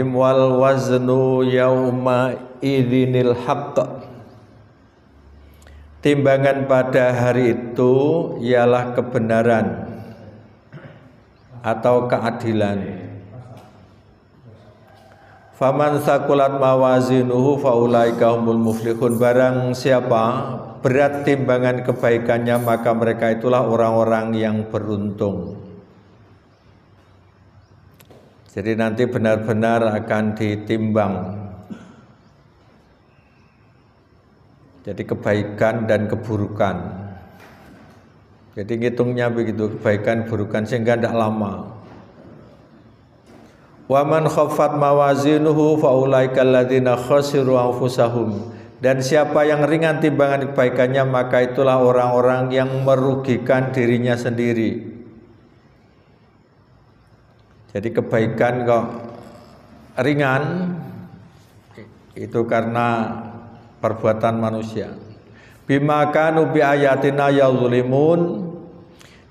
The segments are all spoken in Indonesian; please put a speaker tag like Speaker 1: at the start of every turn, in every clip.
Speaker 1: alaihim wal waznu yauma idzinil haqq. Timbangan pada hari itu ialah kebenaran atau keadilan. Faman sakulat mawazinuhu faulaika humul muflihun. Barang siapa berat timbangan kebaikannya, maka mereka itulah orang-orang yang beruntung. Jadi nanti benar-benar akan ditimbang. Jadi kebaikan dan keburukan. Jadi ngitungnya begitu, kebaikan keburukan, sehingga tidak lama. Wa man khaffat mawazinuhu faulaika alladzina khasiru anfusahum. Dan siapa yang ringan timbangan kebaikannya, maka itulah orang-orang yang merugikan dirinya sendiri. Jadi kebaikan kok ringan itu karena perbuatan manusia. Bima kanu bi ayatina yazlimun,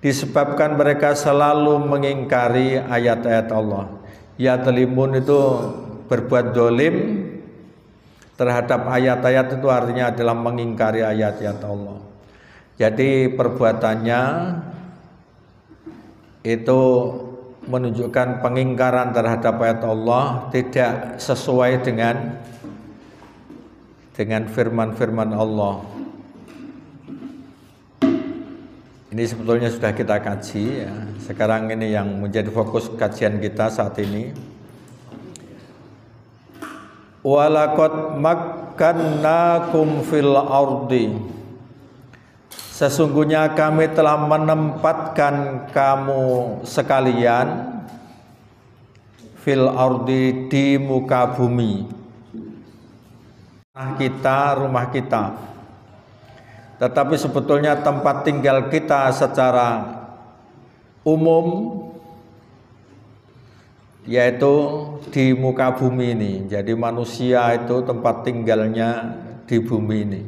Speaker 1: disebabkan mereka selalu mengingkari ayat-ayat Allah. Yazlimun itu berbuat dolim terhadap ayat-ayat, itu artinya adalah mengingkari ayat-ayat Allah. Jadi perbuatannya itu menunjukkan pengingkaran terhadap ayat Allah, tidak sesuai dengan firman-firman Allah. Ini sebetulnya sudah kita kaji ya. Sekarang ini yang menjadi fokus kajian kita saat ini. Walaqad makkannakum fil ardi. Sesungguhnya kami telah menempatkan kamu sekalian fil ardi, di muka bumi. Rumah kita. Tetapi sebetulnya tempat tinggal kita secara umum yaitu di muka bumi ini. Jadi manusia itu tempat tinggalnya di bumi ini.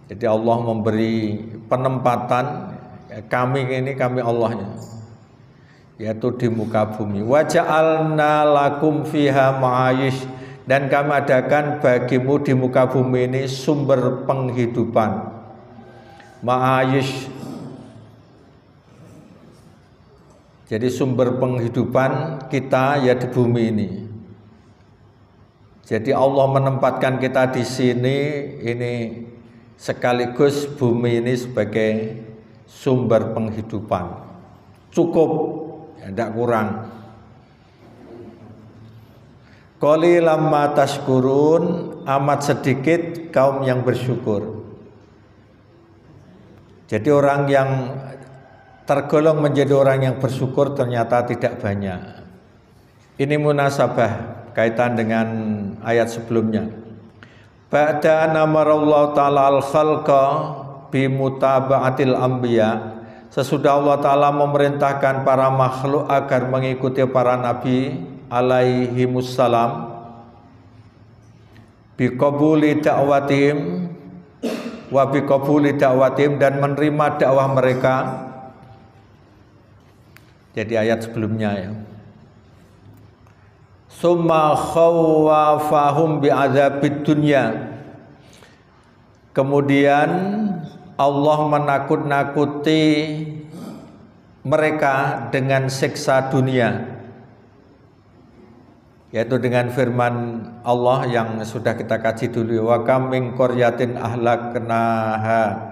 Speaker 1: Jadi Allah memberi penempatan, kami Allahnya, yaitu di muka bumi. Wa ja'alna lakum fiha ma'ayish, dan kami adakan bagimu di muka bumi ini sumber penghidupan. Ma'ayish, jadi sumber penghidupan kita ya di bumi ini. Jadi Allah menempatkan kita di sini, ini sekaligus bumi ini sebagai sumber penghidupan. Cukup, ya, tidak kurang. Qalilam ma tashkurun, amat sedikit kaum yang bersyukur. Jadi orang yang tergolong menjadi orang yang bersyukur ternyata tidak banyak. Ini munasabah kaitan dengan ayat sebelumnya. Ba'da namarallahu ta'ala al-khalqa bimutaba'atil anbiya, sesudah Allah Ta'ala memerintahkan para makhluk agar mengikuti para nabi alaihimussalam, biqabuli da'watihim wa biqabuli da'watihim, dan menerima dakwah mereka. Jadi ayat sebelumnya ya. Summa khawwafahum bi'adzabid dunya, kemudian Allah menakut-nakuti mereka dengan siksa dunia, yaitu dengan firman Allah yang sudah kita kaji dulu, wa kam min qaryatin ahlaknaha,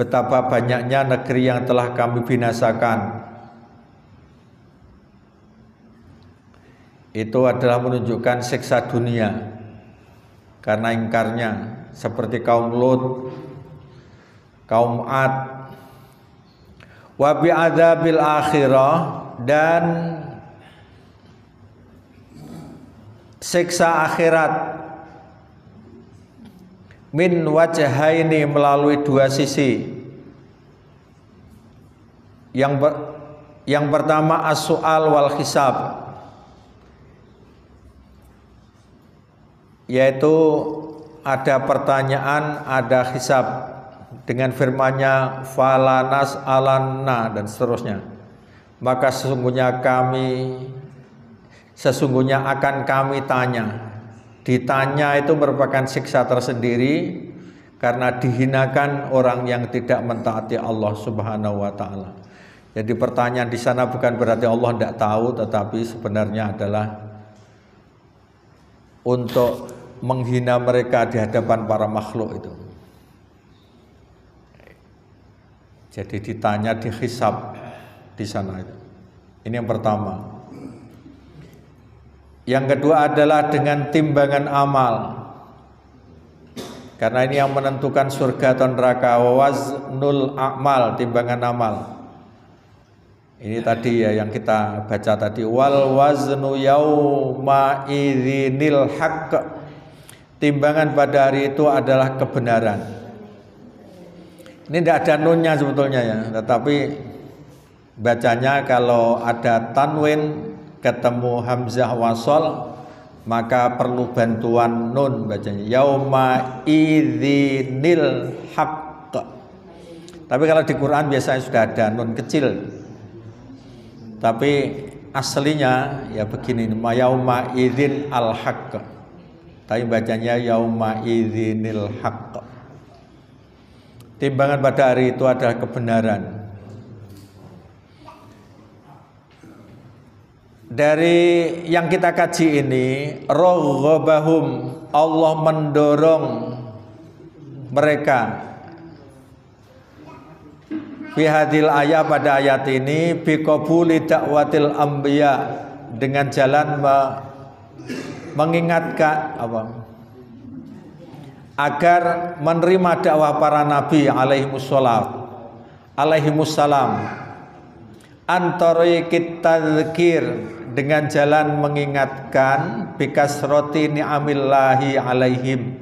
Speaker 1: betapa banyaknya negeri yang telah kami binasakan. Itu adalah menunjukkan siksa dunia karena ingkarnya, seperti kaum Lut, kaum Ad. Wa bi'adzabil akhirah, dan siksa akhirat, min wajhaini, melalui dua sisi. Yang pertama as-su'al wal hisab, yaitu ada pertanyaan, ada hisab, dengan firman-Nya falanas alanna dan seterusnya. maka sesungguhnya akan kami tanya. Ditanya itu merupakan siksa tersendiri karena dihinakan orang yang tidak mentaati Allah Subhanahu wa taala. Jadi pertanyaan di sana bukan berarti Allah tidak tahu, tetapi sebenarnya adalah untuk menghina mereka di hadapan para makhluk itu. Jadi ditanya, dihisab di sana itu. Ini yang pertama. Yang kedua adalah dengan timbangan amal. Karena ini yang menentukan surga atau neraka. Waznul a'mal, timbangan amal. Ini tadi ya yang kita baca tadi. Wal waznu yauma idzinil haqq. Timbangan pada hari itu adalah kebenaran. Ini tidak ada nunnya sebetulnya ya, tetapi bacanya kalau ada tanwin ketemu hamzah wasol maka perlu bantuan nun bacanya. Yauma idzinil haqq. Tapi kalau di Quran biasanya sudah ada nun kecil. Tapi aslinya ya begini, yauma idzin al haqq. Tapi bacanya yauma idzinil haqq. Timbangan pada hari itu adalah kebenaran. Dari yang kita kaji ini, raghabahum, Allah mendorong mereka fi hadil ayat, pada ayat ini biqabuli da'watil anbiya, dengan jalan mengingatkan agar menerima dakwah para nabi alaihimussalam antariqit tadzkir, dengan jalan mengingatkan bikasroti ni'amillahi alaihim,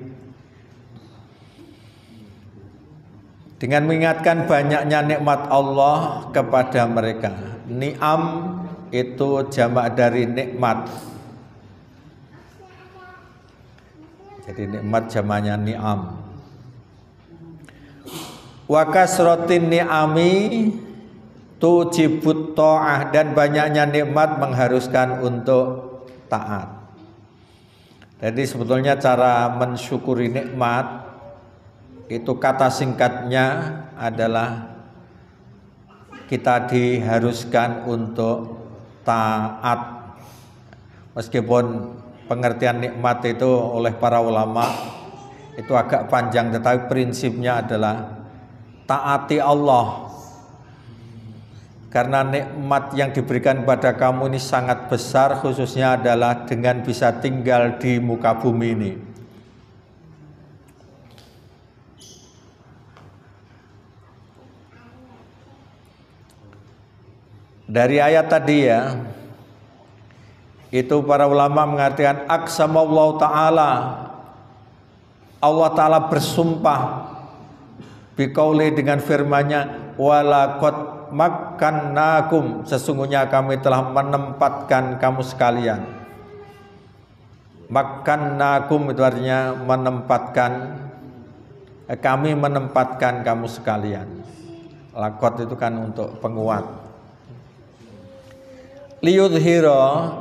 Speaker 1: dengan mengingatkan banyaknya nikmat Allah kepada mereka. Ni'am itu jamak dari nikmat. Jadi nikmat jamaknya ni'am. Wa kasratin ni'ami tujibut ta'ah, dan banyaknya nikmat mengharuskan untuk taat. Jadi sebetulnya cara mensyukuri nikmat itu kata singkatnya adalah kita diharuskan untuk taat. Meskipun pengertian nikmat itu oleh para ulama itu agak panjang, tetapi prinsipnya adalah taati Allah. Karena nikmat yang diberikan pada kamu ini sangat besar, khususnya adalah dengan bisa tinggal di muka bumi ini. Dari ayat tadi ya, itu para ulama mengartikan aqsamallahu ta'ala, Allah ta'ala bersumpah biqauli, dengan firman-Nya, walaqad makkannakum, sesungguhnya kami telah menempatkan kamu sekalian. Makkannakum itu artinya menempatkan, kami menempatkan kamu sekalian. Laqad itu kan untuk penguat. Liyudhira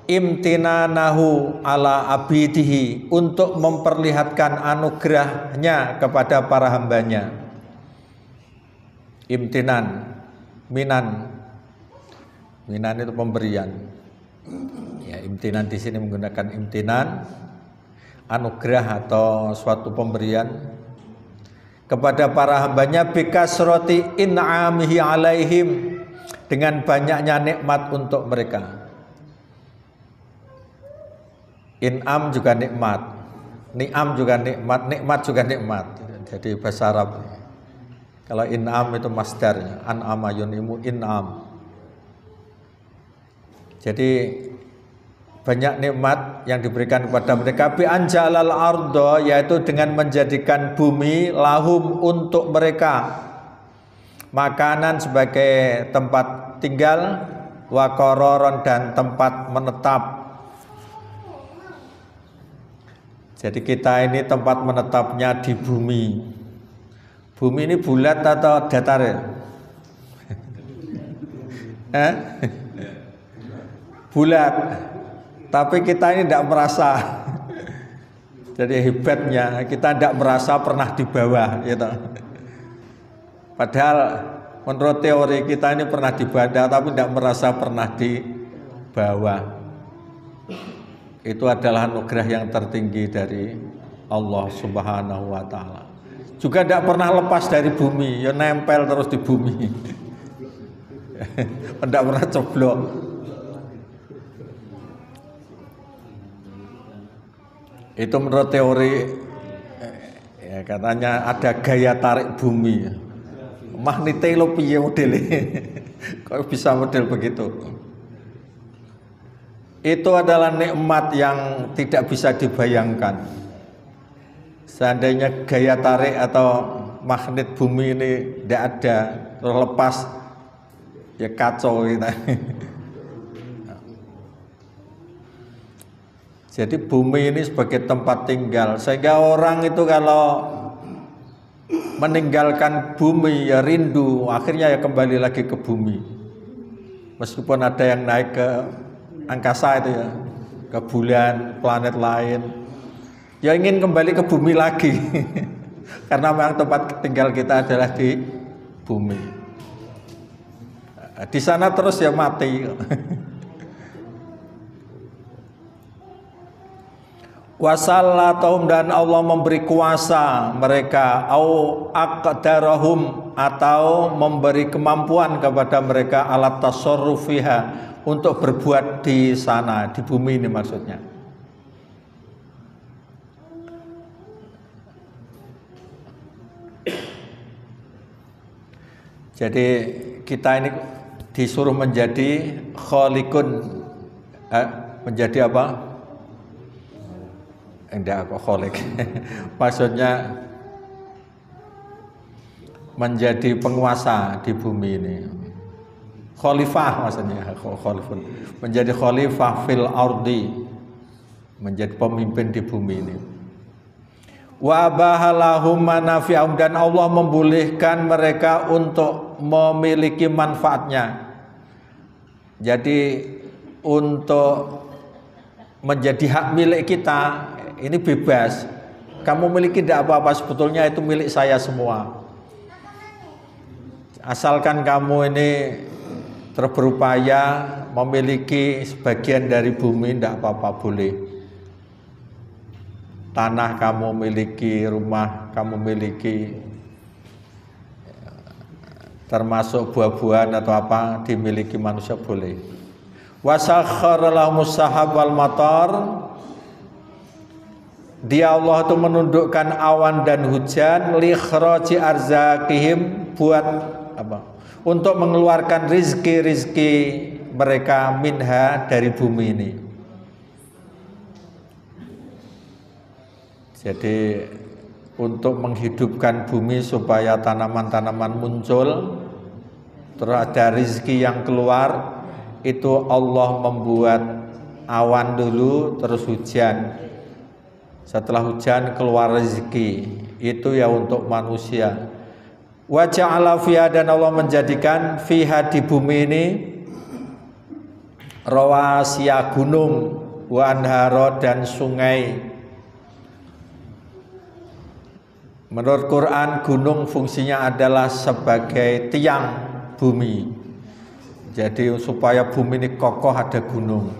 Speaker 1: imtinanahu ala abidihi, untuk memperlihatkan anugerahnya kepada para hambanya. Imtinan, minan itu pemberian. Ya, imtinan di sini menggunakan imtinan, anugerah atau suatu pemberian kepada para hambanya, bikasroti in'amihi alaihim, dengan banyaknya nikmat untuk mereka. In'am juga nikmat, ni'am juga nikmat, nikmat juga nikmat. Jadi bahasa Arab. Kalau in'am itu masdarnya, an'ama yunimu in'am. Jadi banyak nikmat yang diberikan kepada mereka. Bi anjalal ardo, yaitu dengan menjadikan bumi lahum, untuk mereka, makanan sebagai tempat tinggal, wa qararon, dan tempat menetap. Jadi kita ini tempat menetapnya di bumi. Bumi ini bulat atau datar ya? Eh? Bulat. Tapi kita ini tidak merasa. Jadi hebatnya kita tidak merasa pernah di bawah, gitu. Padahal menurut teori kita ini pernah di bawah, tapi tidak merasa pernah di bawah. Itu adalah anugerah yang tertinggi dari Allah Subhanahu wa Ta'ala. Juga tidak pernah lepas dari bumi, ya nempel terus di bumi. Tidak pernah ceblok. Itu menurut teori ya, katanya ada gaya tarik bumi. Magnete lo piye modelnya? Kok bisa model begitu? Itu adalah nikmat yang tidak bisa dibayangkan. Seandainya gaya tarik atau magnet bumi ini tidak ada, terlepas, ya kacau kita. Jadi bumi ini sebagai tempat tinggal, sehingga orang itu kalau meninggalkan bumi ya rindu, akhirnya ya kembali lagi ke bumi. Meskipun ada yang naik ke angkasa itu ya, ke bulan, planet lain, ya ingin kembali ke bumi lagi. Karena memang tempat tinggal kita adalah di bumi. Di sana terus ya mati. Wasallatahum, dan Allah memberi kuasa mereka, au aqdarahum, atau memberi kemampuan kepada mereka, alat tasarrufiha, untuk berbuat di sana, di bumi ini maksudnya. Jadi kita ini disuruh menjadi khaliqun, menjadi apa? Enggak, aku kholik. Maksudnya menjadi penguasa di bumi ini. Khalifah maksudnya, khalifun. Menjadi khalifah fil ardi, menjadi pemimpin di bumi ini. Wa bahalahum manafi'ahum, dan Allah membolehkan mereka untuk memiliki manfaatnya. Jadi untuk menjadi hak milik kita ini bebas. Kamu miliki tidak apa-apa, sebetulnya itu milik saya semua. Asalkan kamu ini berupaya memiliki sebagian dari bumi, tidak apa-apa, boleh. Tanah kamu miliki, rumah kamu miliki, termasuk buah-buahan atau apa dimiliki manusia, boleh. Wasakhkhara lahumus sahab wal matar, Dia Allah itu menundukkan awan dan hujan, li kharaji arzaqihim, buat apa? Untuk mengeluarkan rizki-rizki mereka, minha, dari bumi ini. Jadi untuk menghidupkan bumi supaya tanaman-tanaman muncul, terus ada rizki yang keluar, itu Allah membuat awan dulu, terus hujan. Setelah hujan keluar rezeki, itu ya untuk manusia. Wa ja'ala fiha, dan Allah menjadikan fiha, di bumi ini, rawasiya, gunung, wa anhara, dan sungai. Menurut Quran, gunung fungsinya adalah sebagai tiang bumi. Jadi supaya bumi ini kokoh ada gunung.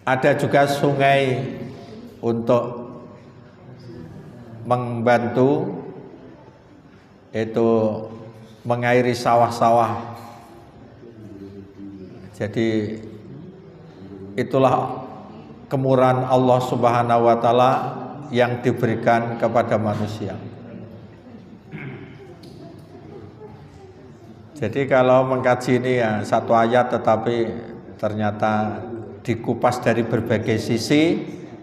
Speaker 1: Ada juga sungai untuk membantu itu mengairi sawah-sawah. Jadi itulah kemurahan Allah Subhanahu wa Ta'ala yang diberikan kepada manusia. Jadi kalau mengkaji ini ya satu ayat, tetapi ternyata dikupas dari berbagai sisi,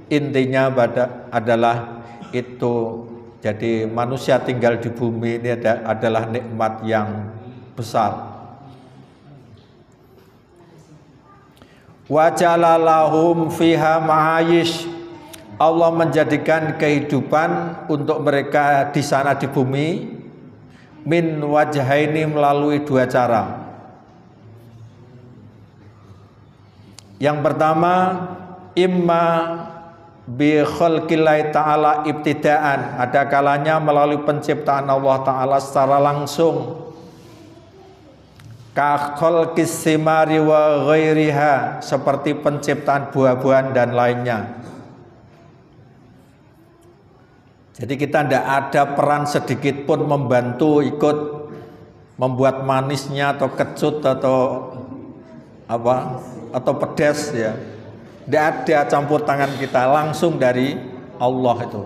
Speaker 1: intinya adalah itu. Jadi manusia tinggal di bumi ini adalah nikmat yang besar. Wa jalalahum fiha ma'ayish, Allah menjadikan kehidupan untuk mereka di sana di bumi, min wajhaini, melalui dua cara. Yang pertama, imma bi khalqillahi ta'ala ibtidaan, ada kalanya melalui penciptaan Allah Ta'ala secara langsung, ka khalqis simari wa ghairiha, seperti penciptaan buah-buahan dan lainnya. Jadi kita tidak ada peran sedikit pun membantu ikut membuat manisnya atau kecut atau apa atau pedas ya. Tidak ada campur tangan kita, langsung dari Allah itu.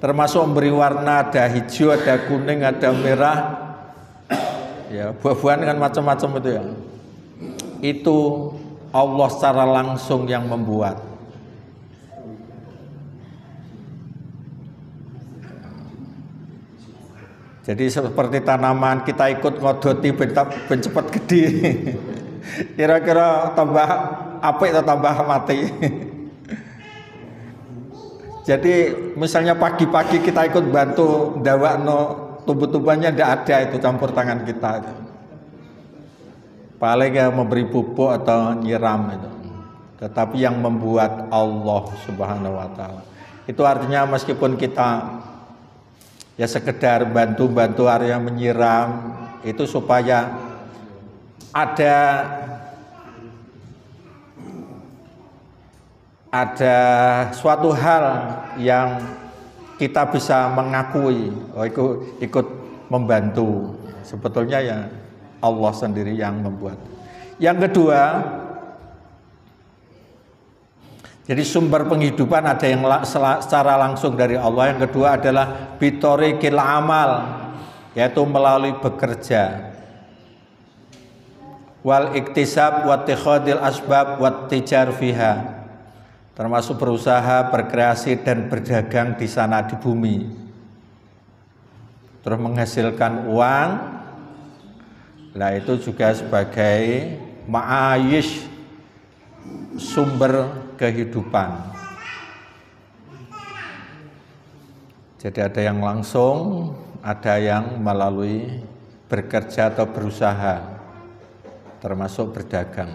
Speaker 1: Termasuk memberi warna, ada hijau, ada kuning, ada merah. Ya, buah-buahan kan macam-macam itu ya. Itu Allah secara langsung yang membuat. Jadi seperti tanaman kita ikut ngodoti ben cepet gede. Kira-kira tambah apik atau tambah mati. Jadi misalnya pagi-pagi kita ikut bantu ndawakno tumbuh-tumbuhannya, tidak ada itu campur tangan kita itu. Paling ya memberi pupuk atau nyiram itu. Tetapi yang membuat Allah Subhanahu wa taala. Itu artinya meskipun kita ya sekedar bantu-bantu area menyiram itu supaya ada suatu hal yang kita bisa mengakui, oh ikut membantu. Sebetulnya ya Allah sendiri yang membuat. Yang kedua, jadi sumber penghidupan ada yang secara langsung dari Allah. Yang kedua adalah bitorikil amal, yaitu melalui bekerja. Wal iktisab wa tikhadil asbab wa tijar fiha, termasuk berusaha, berkreasi dan berdagang di sana di bumi. Terus menghasilkan uang. Nah itu juga sebagai ma'ayish, sumber kehidupan. Jadi ada yang langsung, ada yang melalui bekerja atau berusaha, termasuk berdagang.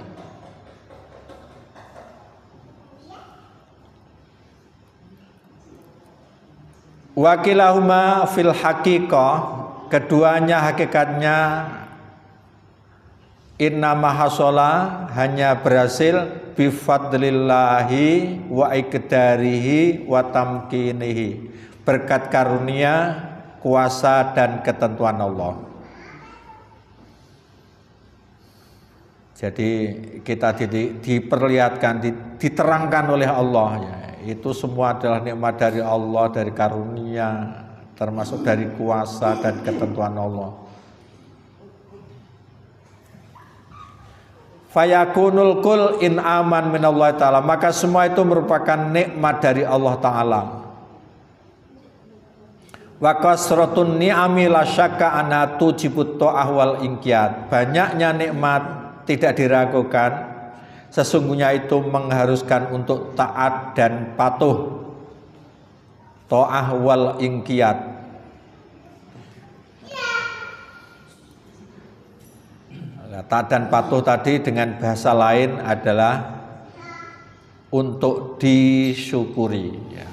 Speaker 1: Wakilahuma fil haqiqah, keduanya hakikatnya innama hasola, hanya berhasil bifadlillahi wa iqdarihi wa tamkinihi, berkat karunia, kuasa dan ketentuan Allah. Jadi kita diperlihatkan, diterangkan oleh Allah ya. Itu semua adalah nikmat dari Allah, dari karunia, termasuk dari kuasa dan ketentuan Allah. Fayakunul kul in aman minallah ta'ala, maka semua itu merupakan nikmat dari Allah Ta'ala. Wa kasratun ni'ami la syakka anna tujibut ta'ah wal inqiyad, banyaknya nikmat tidak diragukan, sesungguhnya itu mengharuskan untuk taat dan patuh. Ta'ah wal inqiyad, taat dan patuh tadi dengan bahasa lain adalah untuk disyukuri ya.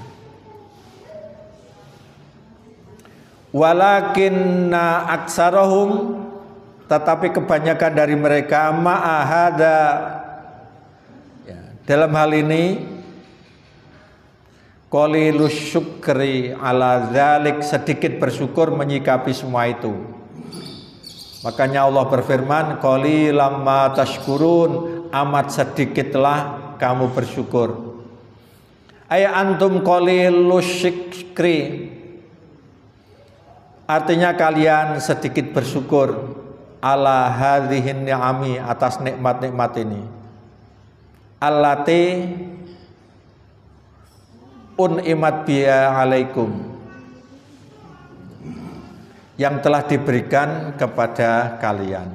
Speaker 1: Walakinna aksarahum, tetapi kebanyakan dari mereka ma'ahada ya, dalam hal ini qalilus syukri ala dzalik, sedikit bersyukur menyikapi semua itu. Makanya Allah berfirman, qalilam ma tashkurun, amat sedikitlah kamu bersyukur. Ay antum qalilus syukri, artinya kalian sedikit bersyukur ala hadhihin ni'ami, atas nikmat-nikmat ini. Allati un'imat biha alaikum, yang telah diberikan kepada kalian.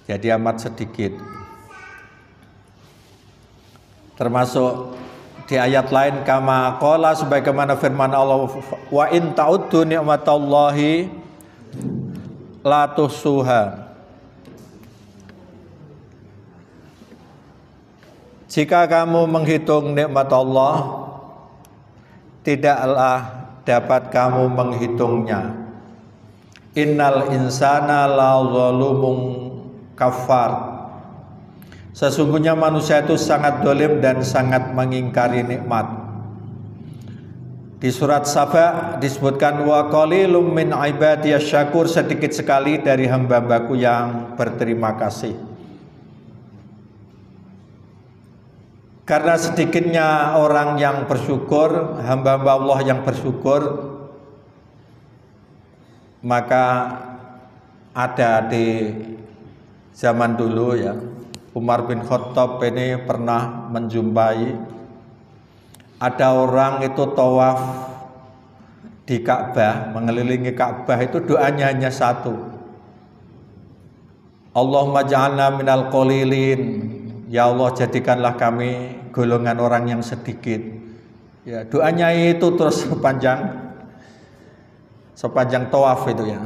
Speaker 1: Jadi amat sedikit. Termasuk di ayat lain kama qala sebagaimana firman Allah wa in ta'uddu ni'matallahi la tuhsuha. Jika kamu menghitung nikmat Allah, tidaklah dapat kamu menghitungnya. Innal insana la zalumun kafar. Sesungguhnya manusia itu sangat dolim dan sangat mengingkari nikmat. Di surat Saba disebutkan wa qalilum min ibadiyas syakur, sedikit sekali dari hamba-hambaku yang berterima kasih. Karena sedikitnya orang yang bersyukur, hamba-hamba Allah yang bersyukur, maka ada di zaman dulu ya, Umar bin Khattab ini pernah menjumpai ada orang itu tawaf di Ka'bah, mengelilingi Ka'bah, itu doanya hanya satu. Allahumma ja'alna minal qalilin. Ya Allah, jadikanlah kami golongan orang yang sedikit. Ya, doanya itu terus sepanjang tawaf itu ya.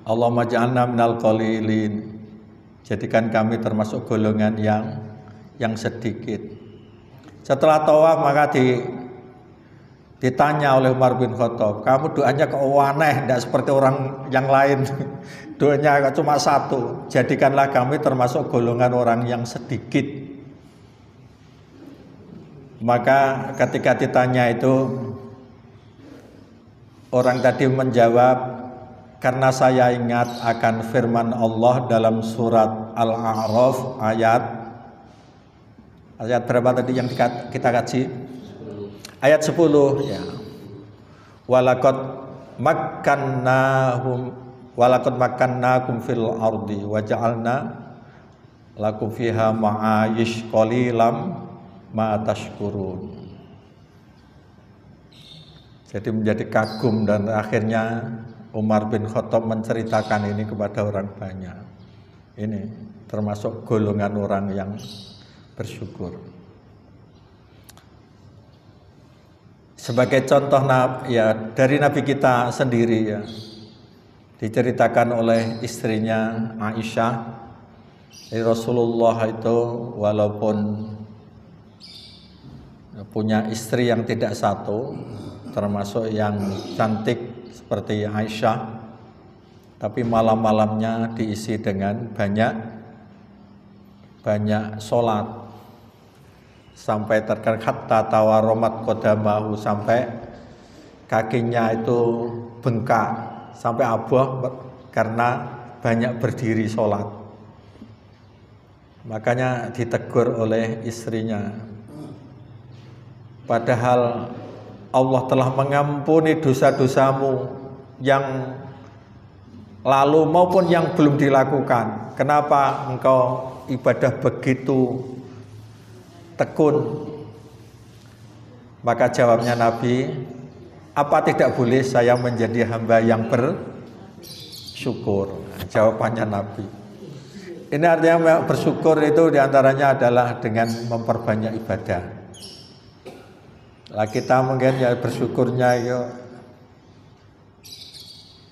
Speaker 1: Allahumma ja'alna minal qalilin. Jadikan kami termasuk golongan yang sedikit. Setelah tawaf maka ditanya oleh Umar bin Khattab, kamu doanya kok aneh, tidak seperti orang yang lain. Doanya cuma satu, jadikanlah kami termasuk golongan orang yang sedikit. Maka ketika ditanya itu, orang tadi menjawab, karena saya ingat akan firman Allah dalam surat Al-A'raf ayat berapa tadi yang kita kaji? Ayat 10 ya. Walaqad makkannakum fil ardi wa ja'alna lakum fiha ma'ayish qalilam ma tashkurun. Jadi menjadi kagum dan akhirnya Umar bin Khattab menceritakan ini kepada orang banyak. Ini termasuk golongan orang yang bersyukur. Sebagai contoh ya dari Nabi kita sendiri ya, diceritakan oleh istrinya Aisyah, Rasulullah itu walaupun punya istri yang tidak satu, termasuk yang cantik seperti Aisyah, tapi malam-malamnya diisi dengan banyak sholat. Sampai terkadang hatta tawaromat qadamahu, sampai kakinya itu bengkak, sampai abuh karena banyak berdiri sholat. Makanya ditegur oleh istrinya, padahal Allah telah mengampuni dosa-dosamu yang lalu maupun yang belum dilakukan. Kenapa engkau ibadah begitu tekun? Maka jawabnya Nabi, apa tidak boleh saya menjadi hamba yang bersyukur? Jawabannya Nabi. Ini artinya bersyukur itu diantaranya adalah dengan memperbanyak ibadah. Lah kita mungkin ya bersyukurnya ya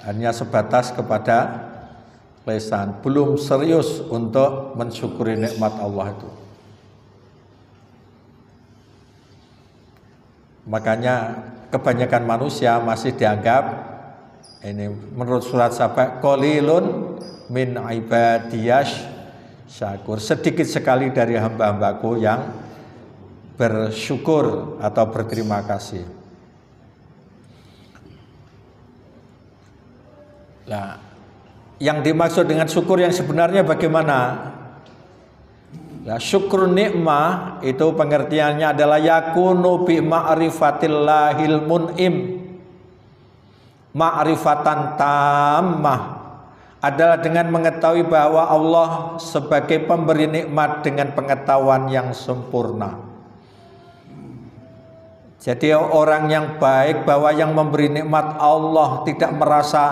Speaker 1: hanya sebatas kepada lisan, belum serius untuk mensyukuri nikmat Allah itu. Makanya kebanyakan manusia masih dianggap, ini menurut surat Saba, qalilun min ibadiyas syakur, sedikit sekali dari hamba-hambaku yang bersyukur atau berterima kasih. Nah, yang dimaksud dengan syukur yang sebenarnya bagaimana? Nah, syukur nikmah itu pengertiannya adalah yakunu bi ma'rifatillahil mun'im. Ma'rifatan tammah adalah dengan mengetahui bahwa Allah sebagai pemberi nikmat dengan pengetahuan yang sempurna. Jadi orang yang baik bahwa yang memberi nikmat Allah tidak merasa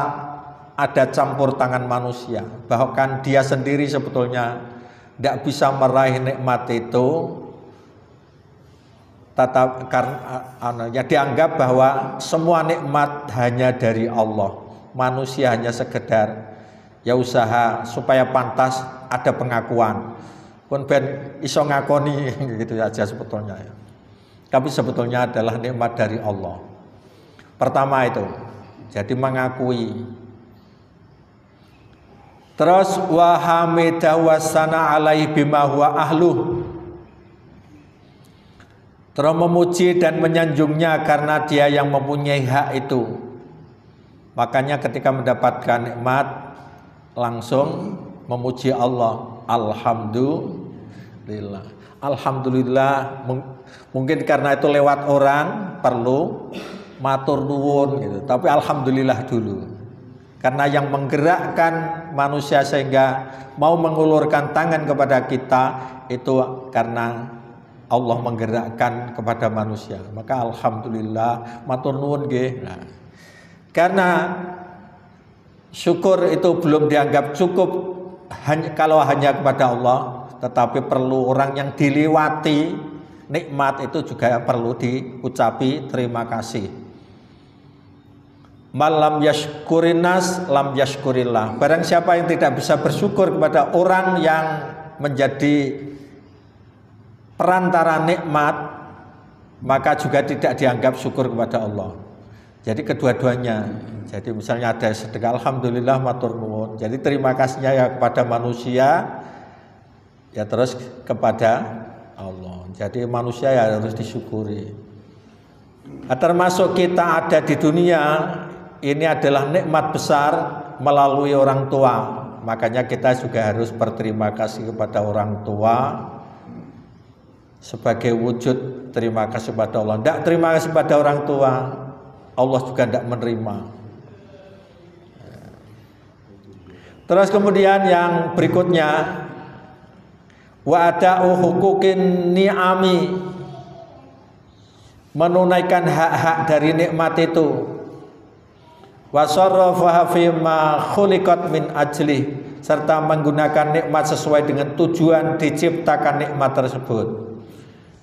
Speaker 1: ada campur tangan manusia, bahkan dia sendiri sebetulnya tidak bisa meraih nikmat itu karena ya dianggap bahwa semua nikmat hanya dari Allah. Manusia hanya sekedar ya usaha supaya pantas ada pengakuan. Pun ben iso ngakoni gitu aja sebetulnya ya. Tapi sebetulnya adalah nikmat dari Allah. Pertama itu, jadi mengakui. Terus wa hamida wasana alaihi bima huwa ahluh. Terus memuji dan menyanjungnya karena dia yang mempunyai hak itu. Makanya ketika mendapatkan nikmat langsung memuji Allah. Alhamdulillah. Alhamdulillah. Mungkin karena itu lewat orang perlu matur nuwun gitu. Tapi alhamdulillah dulu. Karena yang menggerakkan manusia sehingga mau mengulurkan tangan kepada kita itu karena Allah menggerakkan kepada manusia. Maka alhamdulillah matur nuwun nggih. Nah, karena syukur itu belum dianggap cukup kalau hanya kepada Allah, tetapi perlu orang yang dilewati nikmat itu juga perlu diucapi terima kasih. Malam yashkurinas lam yashkurillah. Barang siapa yang tidak bisa bersyukur kepada orang yang menjadi perantara nikmat, maka juga tidak dianggap syukur kepada Allah. Jadi kedua-duanya. Jadi misalnya ada sedekah, alhamdulillah matur nuwun. Jadi terima kasihnya ya kepada manusia, ya terus kepada Allah. Jadi manusia ya harus disyukuri. Nah, termasuk kita ada di dunia ini adalah nikmat besar melalui orang tua. Makanya kita juga harus berterima kasih kepada orang tua sebagai wujud terima kasih kepada Allah. Tidak terima kasih kepada orang tua, Allah juga tidak menerima. Terus kemudian yang berikutnya, wa ada'u huquqin ni'ami, menunaikan hak-hak dari nikmat itu. Wa sarrafaha fi ma khuliqat min ajli, serta menggunakan nikmat sesuai dengan tujuan diciptakan nikmat tersebut.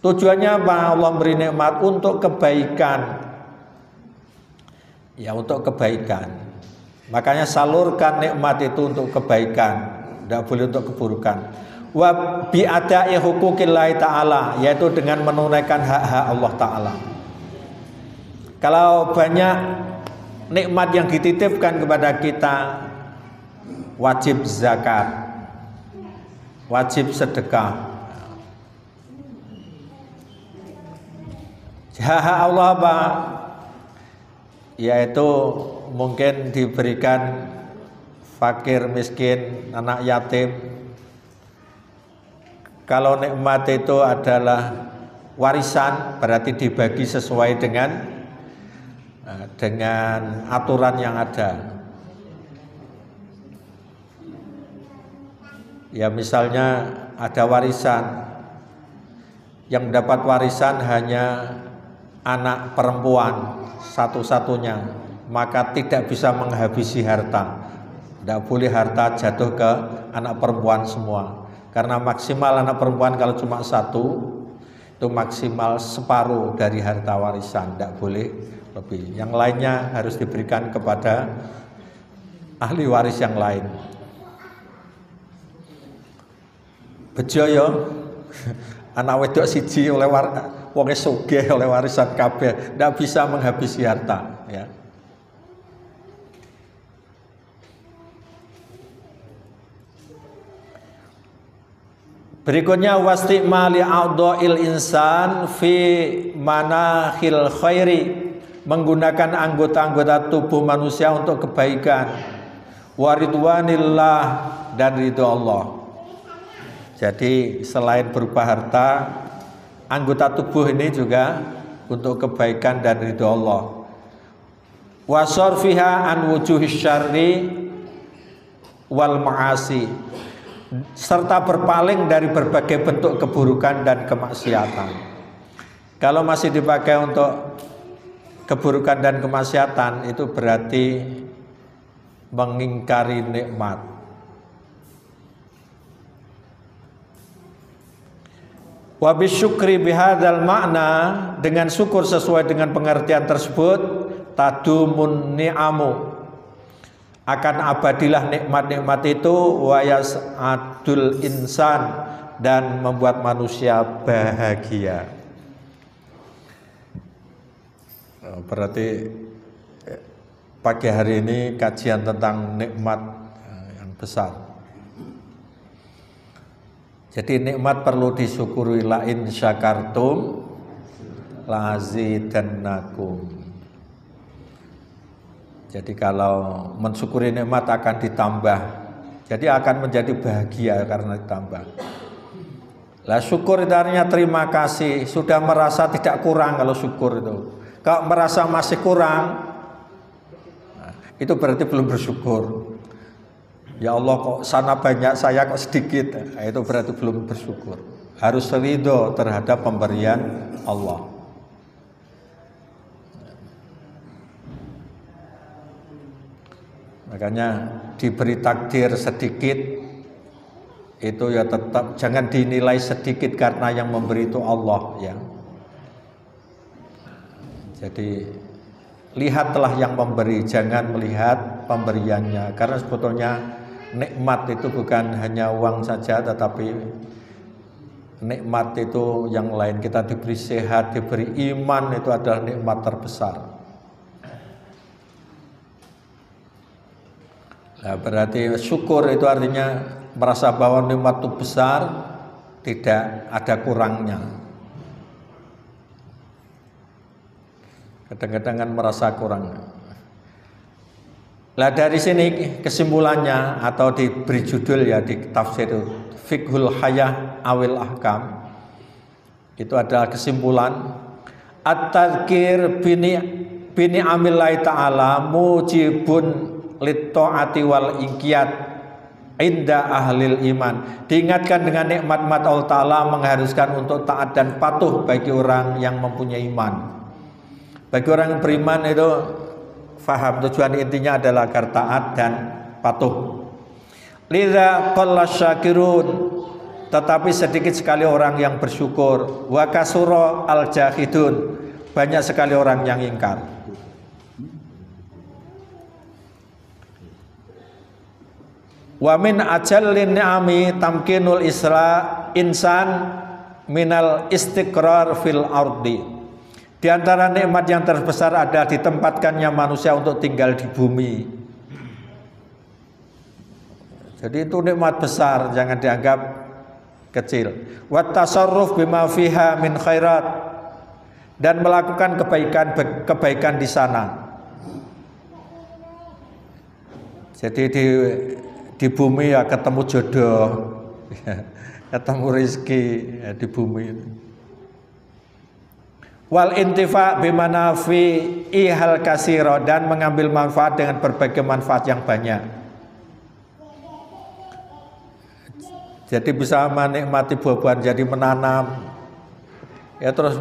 Speaker 1: Tujuannya apa? Allah beri nikmat untuk kebaikan. Ya, untuk kebaikan. Makanya salurkan nikmat itu untuk kebaikan, tidak boleh untuk keburukan. Wa bi ada'i huquqillahi ta'ala, yaitu dengan menunaikan hak-hak Allah Ta'ala. Kalau banyak nikmat yang dititipkan kepada kita, wajib zakat, wajib sedekah. Hak Allah apa? Yaitu mungkin diberikan fakir, miskin, anak yatim. Kalau nikmat itu adalah warisan, berarti dibagi sesuai dengan aturan yang ada. Ya misalnya ada warisan, yang mendapat warisan hanya anak perempuan satu-satunya, maka tidak bisa menghabisi harta. Tidak boleh harta jatuh ke anak perempuan semua, karena maksimal anak perempuan kalau cuma satu itu maksimal separuh dari harta warisan, tidak boleh lebih. Yang lainnya harus diberikan kepada ahli waris yang lain. Bejo yo, anak wedok siji oleh wong sugih oleh warisan kabeh, tidak bisa menghabisi harta, ya. Berikutnya wastimali a'dha'il insan fi manahil khairi, menggunakan anggota-anggota tubuh manusia untuk kebaikan, waridwanillah, dan ridho Allah. Jadi selain berupa harta, anggota tubuh ini juga untuk kebaikan dan ridho Allah. Wasarfiha an wujuhis syarri wal ma'asi, serta berpaling dari berbagai bentuk keburukan dan kemaksiatan. Kalau masih dipakai untuk keburukan dan kemaksiatan, itu berarti mengingkari nikmat. Wa bisyukri bihadzal makna, dengan syukur sesuai dengan pengertian tersebut, tadumun ni'amu, akan abadilah nikmat-nikmat itu, wa yas'adul insan, dan membuat manusia bahagia. Berarti pagi hari ini kajian tentang nikmat yang besar. Jadi nikmat perlu disyukuri, la in syakartum lazidannakum. Jadi kalau mensyukuri nikmat akan ditambah. Jadi akan menjadi bahagia karena ditambah. Lah syukur itu artinya terima kasih, sudah merasa tidak kurang kalau syukur itu. Kalau merasa masih kurang, nah, itu berarti belum bersyukur. Ya Allah kok sana banyak, saya kok sedikit, nah, itu berarti belum bersyukur. Harus ridho terhadap pemberian Allah. Makanya diberi takdir sedikit, itu ya tetap jangan dinilai sedikit karena yang memberi itu Allah ya. Jadi lihatlah yang memberi, jangan melihat pemberiannya, karena sebetulnya nikmat itu bukan hanya uang saja, tetapi nikmat itu yang lain. Kita diberi sehat, diberi iman, itu adalah nikmat terbesar. Nah, berarti syukur itu artinya merasa bahwa nikmat itu besar, tidak ada kurangnya. Kadang-kadang kan merasa kurang. Lah dari sini kesimpulannya, atau diberi judul ya di tafsir Fiqhul Hayah Awil Ahkam, itu adalah kesimpulan at-tadzkir bini amillahi ta'ala mujibun lit-ta'ati wal inqiyad inda ahlil iman. Diingatkan dengan nikmat-nikmat Allah Ta'ala mengharuskan untuk taat dan patuh bagi orang yang mempunyai iman. Bagi orang yang beriman itu faham tujuan intinya adalah agar taat dan patuh. Lidza qalla syakirun, tetapi sedikit sekali orang yang bersyukur. Wa kasura al jahidun, banyak sekali orang yang ingkar. Wa min ajallin ni'ami tamkinul insan minal istiqrar fil ardi. Di antara nikmat yang terbesar adalah ditempatkannya manusia untuk tinggal di bumi. Jadi itu nikmat besar, jangan dianggap kecil. Wa tasarruf bima fiha min khairat, dan melakukan kebaikan di sana. Jadi di bumi ya ketemu jodoh, ketemu rezeki ya, di bumi itu. Wal intifa bimanafi ihal kasiro, dan mengambil manfaat dengan berbagai manfaat yang banyak. Jadi bisa menikmati buah-buahan, jadi menanam ya terus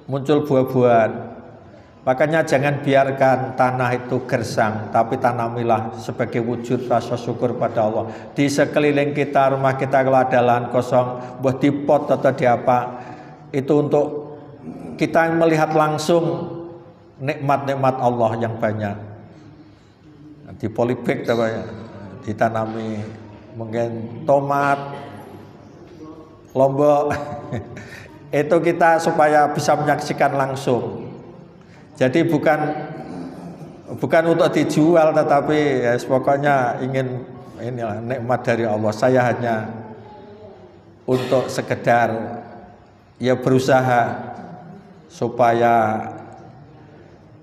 Speaker 1: muncul buah-buahan. Makanya jangan biarkan tanah itu gersang, tapi tanamilah sebagai wujud rasa syukur pada Allah. Di sekeliling kita, rumah kita kalau ada lahan kosong, buat di pot atau di apa, itu untuk kita melihat langsung nikmat-nikmat Allah yang banyak. Di polybag ditanami mungkin tomat, lombok, itu kita supaya bisa menyaksikan langsung. Jadi bukan untuk dijual, tetapi ya, pokoknya ingin inilah nikmat dari Allah. Saya hanya untuk sekedar ya berusaha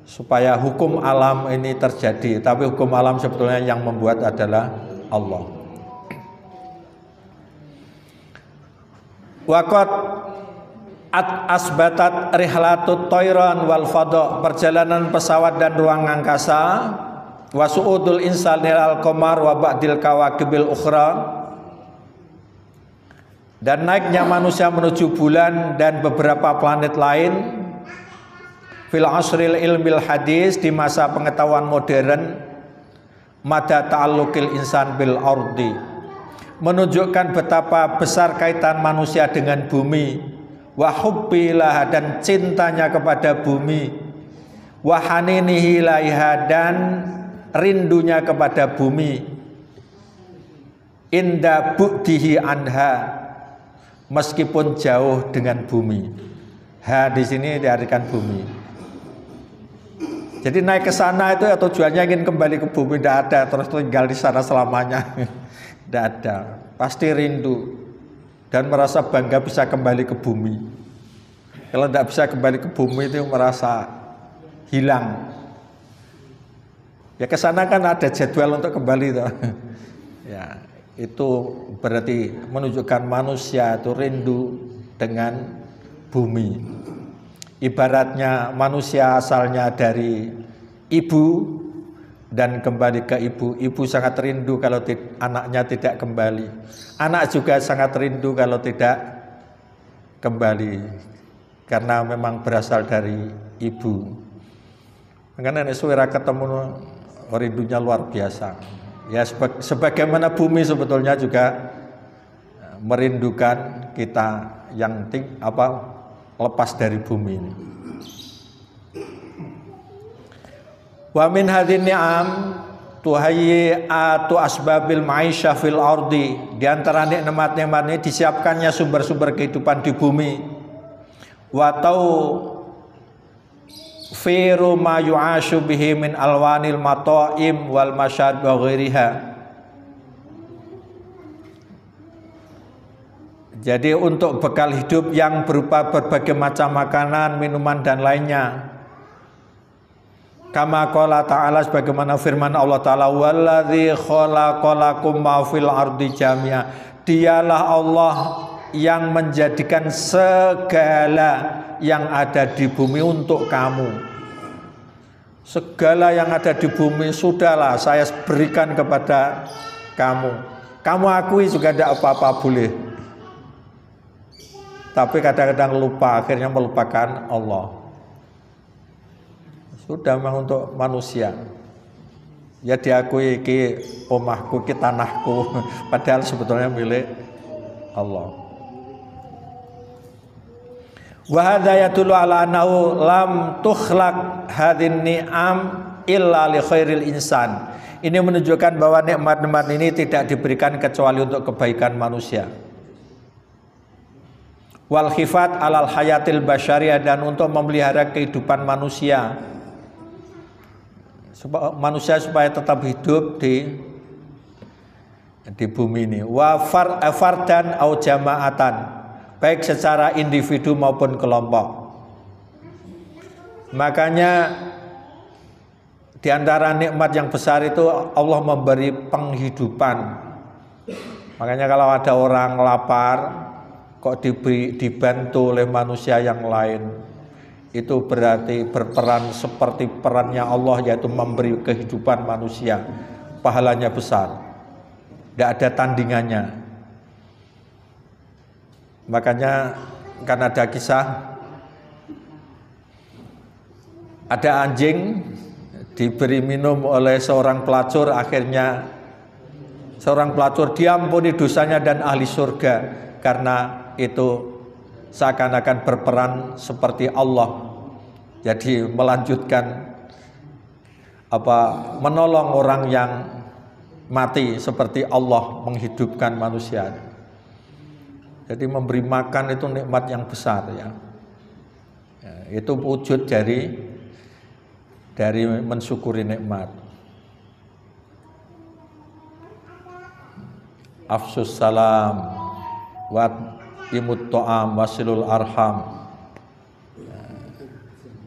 Speaker 1: supaya hukum alam ini terjadi, tapi hukum alam sebetulnya yang membuat adalah Allah. Waqat asbatat rihlatut toiron wal fadha, perjalanan pesawat dan ruang angkasa, wa su'udul insan ilal qamar wa ba'dil kawakibil ukhra, dan naiknya manusia menuju bulan dan beberapa planet lain, fil asril ilmil hadis, di masa pengetahuan modern, mada ta'alluqil insan bil ardi, menunjukkan betapa besar kaitan manusia dengan bumi, wa hubbilaha dan cintanya kepada bumi, wa haninihi ilaiha dan rindunya kepada bumi, inda bu'dihi anha meskipun jauh dengan bumi. Ha di sini diartikan bumi. Jadi naik ke sana itu ya tujuannya ingin kembali ke bumi, tidak ada terus tinggal di sana selamanya. Tidak ada, pasti rindu dan merasa bangga bisa kembali ke bumi. Kalau tidak bisa kembali ke bumi itu merasa hilang. Ya ke sana kan ada jadwal untuk kembali tuh. Ya, itu berarti menunjukkan manusia itu rindu dengan bumi. Ibaratnya manusia asalnya dari ibu dan kembali ke ibu. Ibu sangat rindu kalau anaknya tidak kembali. Anak juga sangat rindu kalau tidak kembali, karena memang berasal dari ibu. Karena nek suwera ketemu rindunya luar biasa. Ya sebagaimana bumi sebetulnya juga merindukan kita yang lepas dari bumi ini. Wa min hadhin ni'am tuhayyi'atu asbabil ma'isyah fil ardi. Di antara nikmat-nikmat ini disiapkannya sumber-sumber kehidupan di bumi. Wa tawfiru ma yu'ashu bihi min alwanil mata'im wal masyarib wa ghairiha. Jadi untuk bekal hidup yang berupa berbagai macam makanan, minuman dan lainnya. Kama qala ta'ala, sebagaimana firman Allah Ta'ala, walladzi khalaqalakum ma fil ardi jami'a. Dialah Allah yang menjadikan segala yang ada di bumi untuk kamu. Segala yang ada di bumi sudahlah saya berikan kepada kamu. Kamu akui juga tidak apa-apa boleh. Tapi kadang-kadang lupa, akhirnya melupakan Allah. Sudah memang untuk manusia. Ya diakui ki omahku, ki tanahku, padahal sebetulnya milik Allah. Wa hadza yadullu ala annahu lam tukhlaq hadhin ni'am illa li khairil insan. Ini menunjukkan bahwa nikmat-nikmat ini tidak diberikan kecuali untuk kebaikan manusia. Wal khifat alal hayatil basyariyah, dan untuk memelihara kehidupan manusia. Manusia supaya tetap hidup di bumi ini. Wa fardan au jama'atan, baik secara individu maupun kelompok. Makanya di antara nikmat yang besar itu Allah memberi penghidupan. Makanya kalau ada orang lapar kok dibantu oleh manusia yang lain, itu berarti berperan seperti perannya Allah, yaitu memberi kehidupan manusia. Pahalanya besar, tidak ada tandingannya. Makanya kan ada kisah, ada anjing diberi minum oleh seorang pelacur, akhirnya seorang pelacur diampuni dosanya dan ahli surga, karena itu seakan-akan berperan seperti Allah. Jadi melanjutkan menolong orang yang mati seperti Allah menghidupkan manusia. Jadi memberi makan itu nikmat yang besar ya. Itu wujud dari mensyukuri nikmat. Afsus salam wa imut ta'am wasilul arham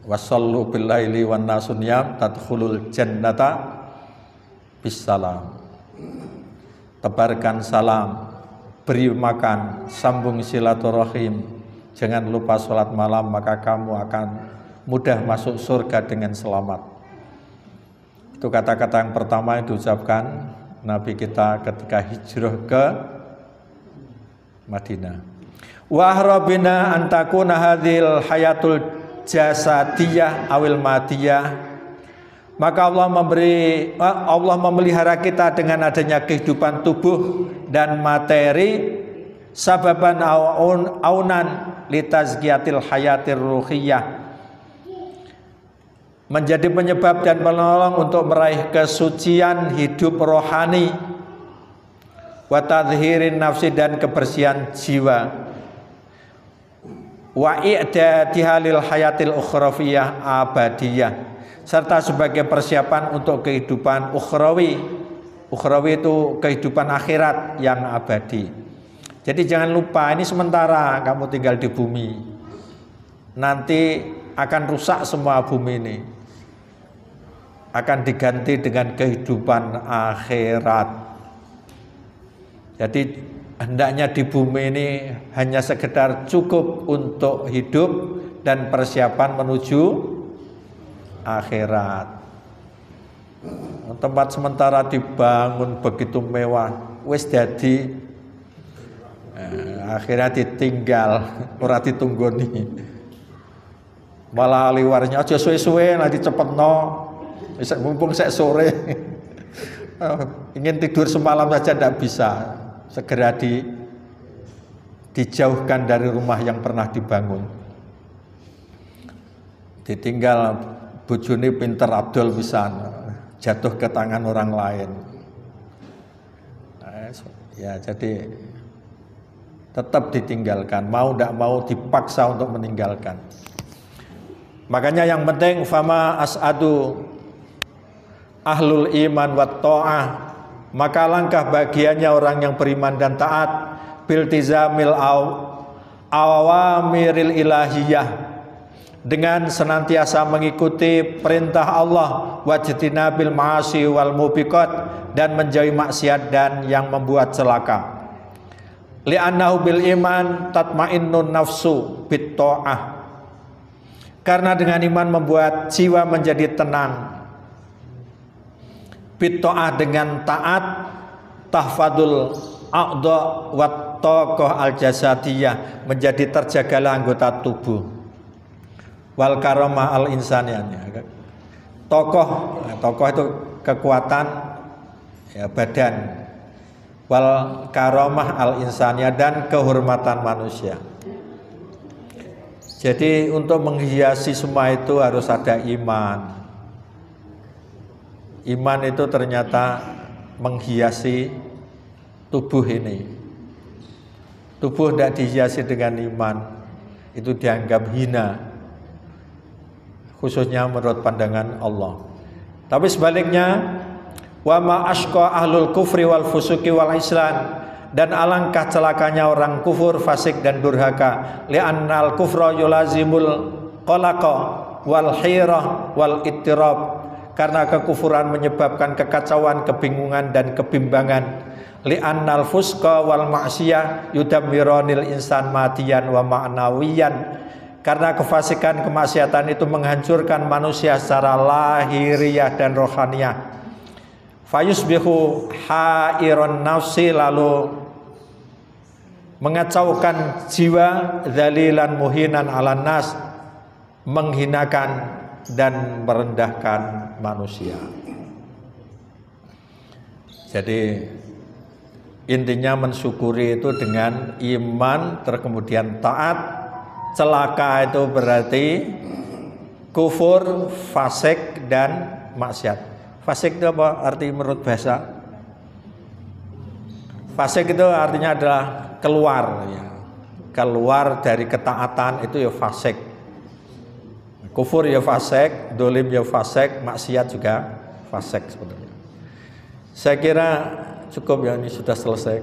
Speaker 1: wasallu bil laili wan nasun yam tadkhulul jannata bisalam. Tebarkan salam, beri makan, sambung silaturahim, jangan lupa sholat malam, maka kamu akan mudah masuk surga dengan selamat. Itu kata-kata yang pertama yang diucapkan Nabi kita ketika hijrah ke Madinah. Wa rabbina antakuna hadhil hayatul jasadiyah awil madiyah. Maka Allah memelihara kita dengan adanya kehidupan tubuh dan materi sababan aunan litazkiyatil hayatir ruhiyah, menjadi penyebab dan penolong untuk meraih kesucian hidup rohani, wa tadhirin nafsi dan kebersihan jiwa, wa i'dadiha lil hayatil ukhrawiyah abadiyah, serta sebagai persiapan untuk kehidupan ukhrawi. Ukhrawi itu kehidupan akhirat yang abadi. Jadi jangan lupa, ini sementara kamu tinggal di bumi, nanti akan rusak semua bumi ini, akan diganti dengan kehidupan akhirat. Jadi hendaknya di bumi ini hanya sekedar cukup untuk hidup dan persiapan menuju akhirat. Tempat sementara dibangun begitu mewah, wis jadi akhirnya ditinggal, ora ditunggoni. Malah liwarnya aja suwe-suwe nanti cepetno. Mumpung sek sore ingin tidur semalam saja tidak bisa, segera dijauhkan dari rumah yang pernah dibangun. Ditinggal bojone pinter Abdul pisan, jatuh ke tangan orang lain. Ya jadi tetap ditinggalkan, mau tidak mau dipaksa untuk meninggalkan. Makanya yang penting fama as'adu ahlul iman wa ta'ah, maka langkah bagiannya orang yang beriman dan taat biltizamil awamiril ilahiyah, dengan senantiasa mengikuti perintah Allah, wajtinabil ma'asi wal mubiqat, dan menjauhi maksiat dan yang membuat celaka. Li'annahu bil iman tatma'innun nafsu bit ta'ah, karena dengan iman membuat jiwa menjadi tenang. Bito'ah dengan taat, tahfadul a'dha wa taqah al-jasadiyah, menjadi terjagalah anggota tubuh. Wal karamah al-insaniyah, tokoh itu kekuatan ya, badan. Wal karamah al-insaniyah, dan kehormatan manusia. Jadi untuk menghiasi semua itu harus ada iman. Iman itu ternyata menghiasi tubuh ini. Tubuh tidak dihiasi dengan iman, itu dianggap hina, khususnya menurut pandangan Allah. Tapi sebaliknya, wa ma ashqa ahlul kufri wal fusuki wal islan, dan alangkah celakanya orang kufur, fasik dan durhaka. Li'annal kufra yulazimul qalaqa wal hirah wal ittirab, karena kekufuran menyebabkan kekacauan, kebingungan dan kebimbangan. Li'annal fusqa wal ma'siyah yudammironil insan matiyan wa ma'nawiyan, karena kefasikan, kemaksiatan itu menghancurkan manusia secara lahiriah dan rohaniyah. Fayusbihu hairon nafsi, lalu mengacaukan jiwa, dzalilan muhinan ala nas, menghinakan dan merendahkan manusia. Jadi intinya mensyukuri itu dengan iman, terkemudian taat. Celaka itu berarti kufur, fasik dan maksiat. Fasik itu apa arti menurut bahasa? Fasik itu artinya adalah keluar, ya. Keluar dari ketaatan, itu ya fasik. Kufur ya fasik, dolim ya fasik, maksiat juga fasik sebenarnya. Saya kira cukup ya, ini sudah selesai.